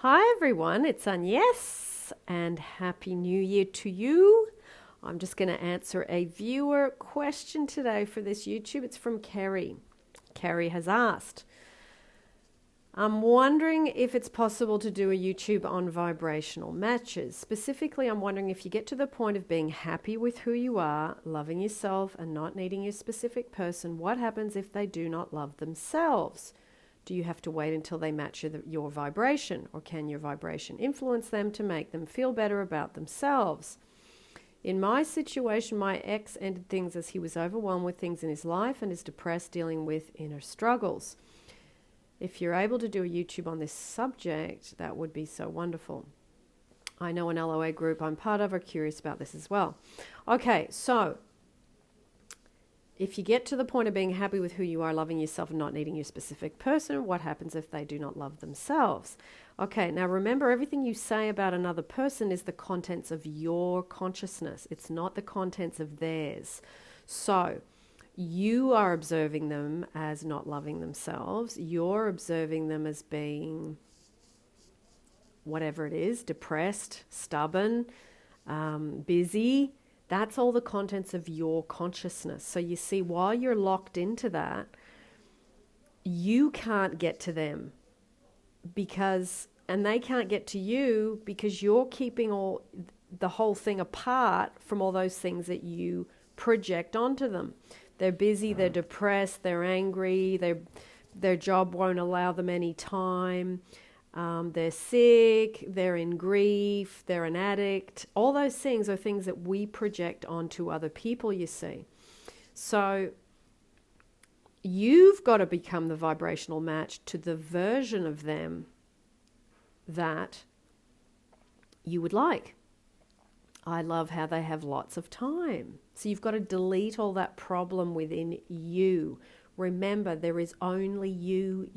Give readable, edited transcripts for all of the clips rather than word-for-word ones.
Hi everyone, it's Agnes and Happy New Year to you. I'm just going to answer a viewer question today for this YouTube. It's from Kerry. Kerry has asked, I'm wondering if it's possible to do a YouTube on vibrational matches. Specifically, I'm wondering if you get to the point of being happy with who you are, loving yourself and not needing your specific person, what happens if they do not love themselves? Do you have to wait until they match your vibration, or can your vibration influence them to make them feel better about themselves? In my situation, my ex ended things as he was overwhelmed with things in his life and is depressed, dealing with inner struggles. If you're able to do a YouTube on this subject, that would be so wonderful. I know an LOA group I'm part of are curious about this as well. Okay, so if you get to the point of being happy with who you are, loving yourself and not needing your specific person, what happens if they do not love themselves? Okay, now remember, everything you say about another person is the contents of your consciousness. It's not the contents of theirs. So you are observing them as not loving themselves. You're observing them as being whatever it is, depressed, stubborn, busy. That's all the contents of your consciousness. So you see, while you're locked into that, you can't get to them and they can't get to you because you're keeping the whole thing apart from all those things that you project onto them. They're busy, they're depressed, they're angry, their job won't allow them any time. They're sick, they're in grief, they're an addict. All those things are things that we project onto other people, you see. So you've got to become the vibrational match to the version of them that you would like. I love how they have lots of time. So you've got to delete all that problem within you. Remember, there is only you.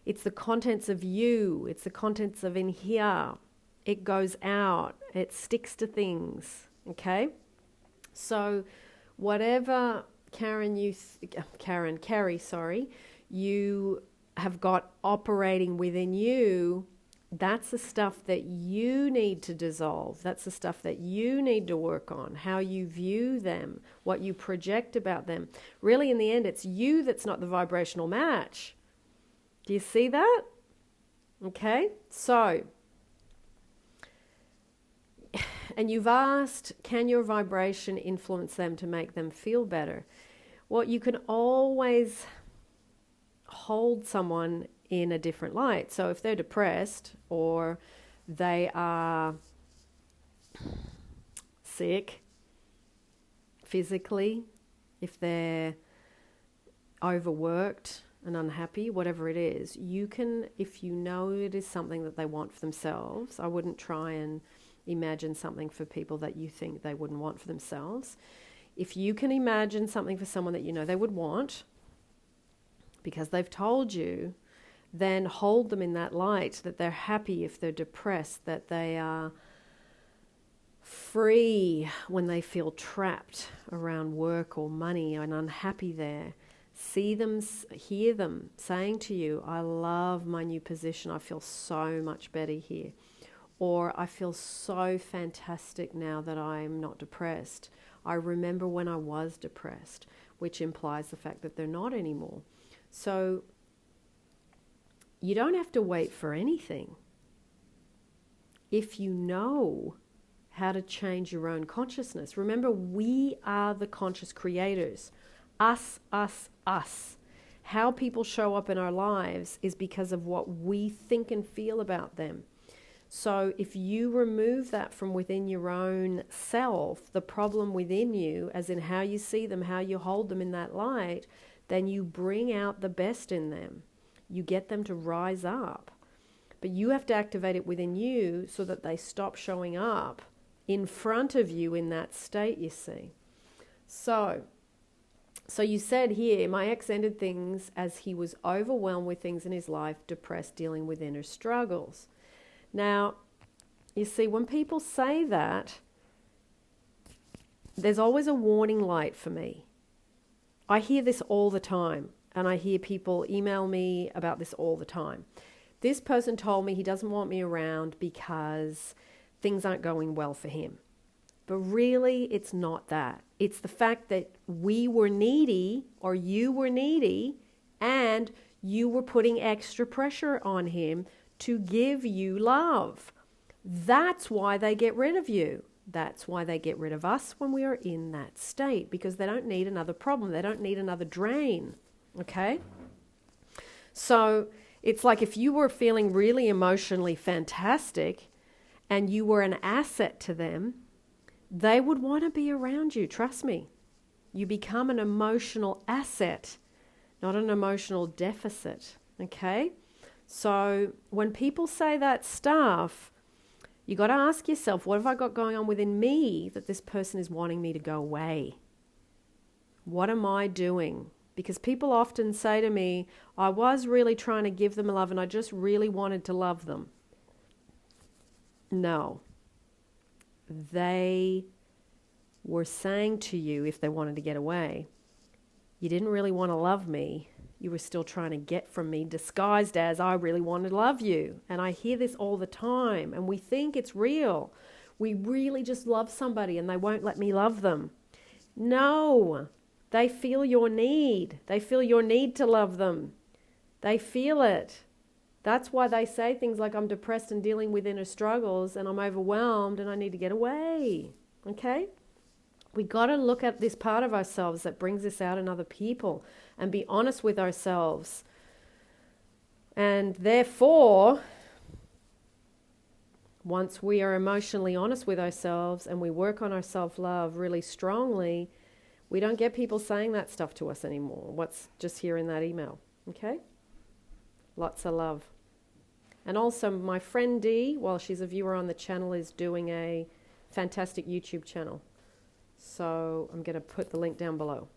It's the contents of you. It's the contents of in here. It goes out. It sticks to things. Okay? So whatever Kerry, you have got operating within you, that's the stuff that you need to dissolve. That's the stuff that you need to work on. How you view them, what you project about them. Really, in the end, it's you that's not the vibrational match. Do you see that? Okay, so, and you've asked, can your vibration influence them to make them feel better? Well, you can always hold someone in a different light. So if they're depressed or they are sick physically, if they're overworked and unhappy, whatever it is, you can, if you know it is something that they want for themselves, I wouldn't try and imagine something for people that you think they wouldn't want for themselves. If you can imagine something for someone that you know they would want because they've told you, then hold them in that light, that they're happy if they're depressed, that they are free when they feel trapped around work or money and unhappy there. See them, hear them saying to you, I love my new position, I feel so much better here. Or I feel so fantastic now that I'm not depressed. I remember when I was depressed, which implies the fact that they're not anymore. So you don't have to wait for anything. If you know how to change your own consciousness. Remember, we are the conscious creators. Us. How people show up in our lives is because of what we think and feel about them. So if you remove that from within your own self, the problem within you, as in how you see them, how you hold them in that light, then you bring out the best in them. You get them to rise up. But you have to activate it within you so that they stop showing up in front of you in that state, you see. So you said here, my ex ended things as he was overwhelmed with things in his life, depressed, dealing with inner struggles. Now, you see, when people say that, there's always a warning light for me. I hear this all the time, and I hear people email me about this all the time. this person told me he doesn't want me around because things aren't going well for him. But really, it's not that. It's the fact that we were needy, or you were needy, and you were putting extra pressure on him to give you love. That's why they get rid of you. That's why they get rid of us when we are in that state, because they don't need another problem. They don't need another drain. Okay? So it's like if you were feeling really emotionally fantastic and you were an asset to them, they would want to be around you. Trust me. You become an emotional asset, not an emotional deficit. Okay? So when people say that stuff, you got to ask yourself, what have I got going on within me that this person is wanting me to go away? What am I doing? Because people often say to me, I was really trying to give them love and I just really wanted to love them. No. They were saying to you, if they wanted to get away, you didn't really want to love me. You were still trying to get from me, disguised as I really wanted to love you. And I hear this all the time, and we think it's real. We really just love somebody and they won't let me love them. No, they feel your need. They feel your need to love them. They feel it. That's why they say things like, I'm depressed and dealing with inner struggles and I'm overwhelmed and I need to get away. Okay? We got to look at this part of ourselves that brings this out in other people and be honest with ourselves. And therefore, once we are emotionally honest with ourselves and we work on our self-love really strongly, we don't get people saying that stuff to us anymore. What's just here in that email. Okay? Lots of love. And also my friend Dee, while she's a viewer on the channel, is doing a fantastic YouTube channel. So I'm going to put the link down below.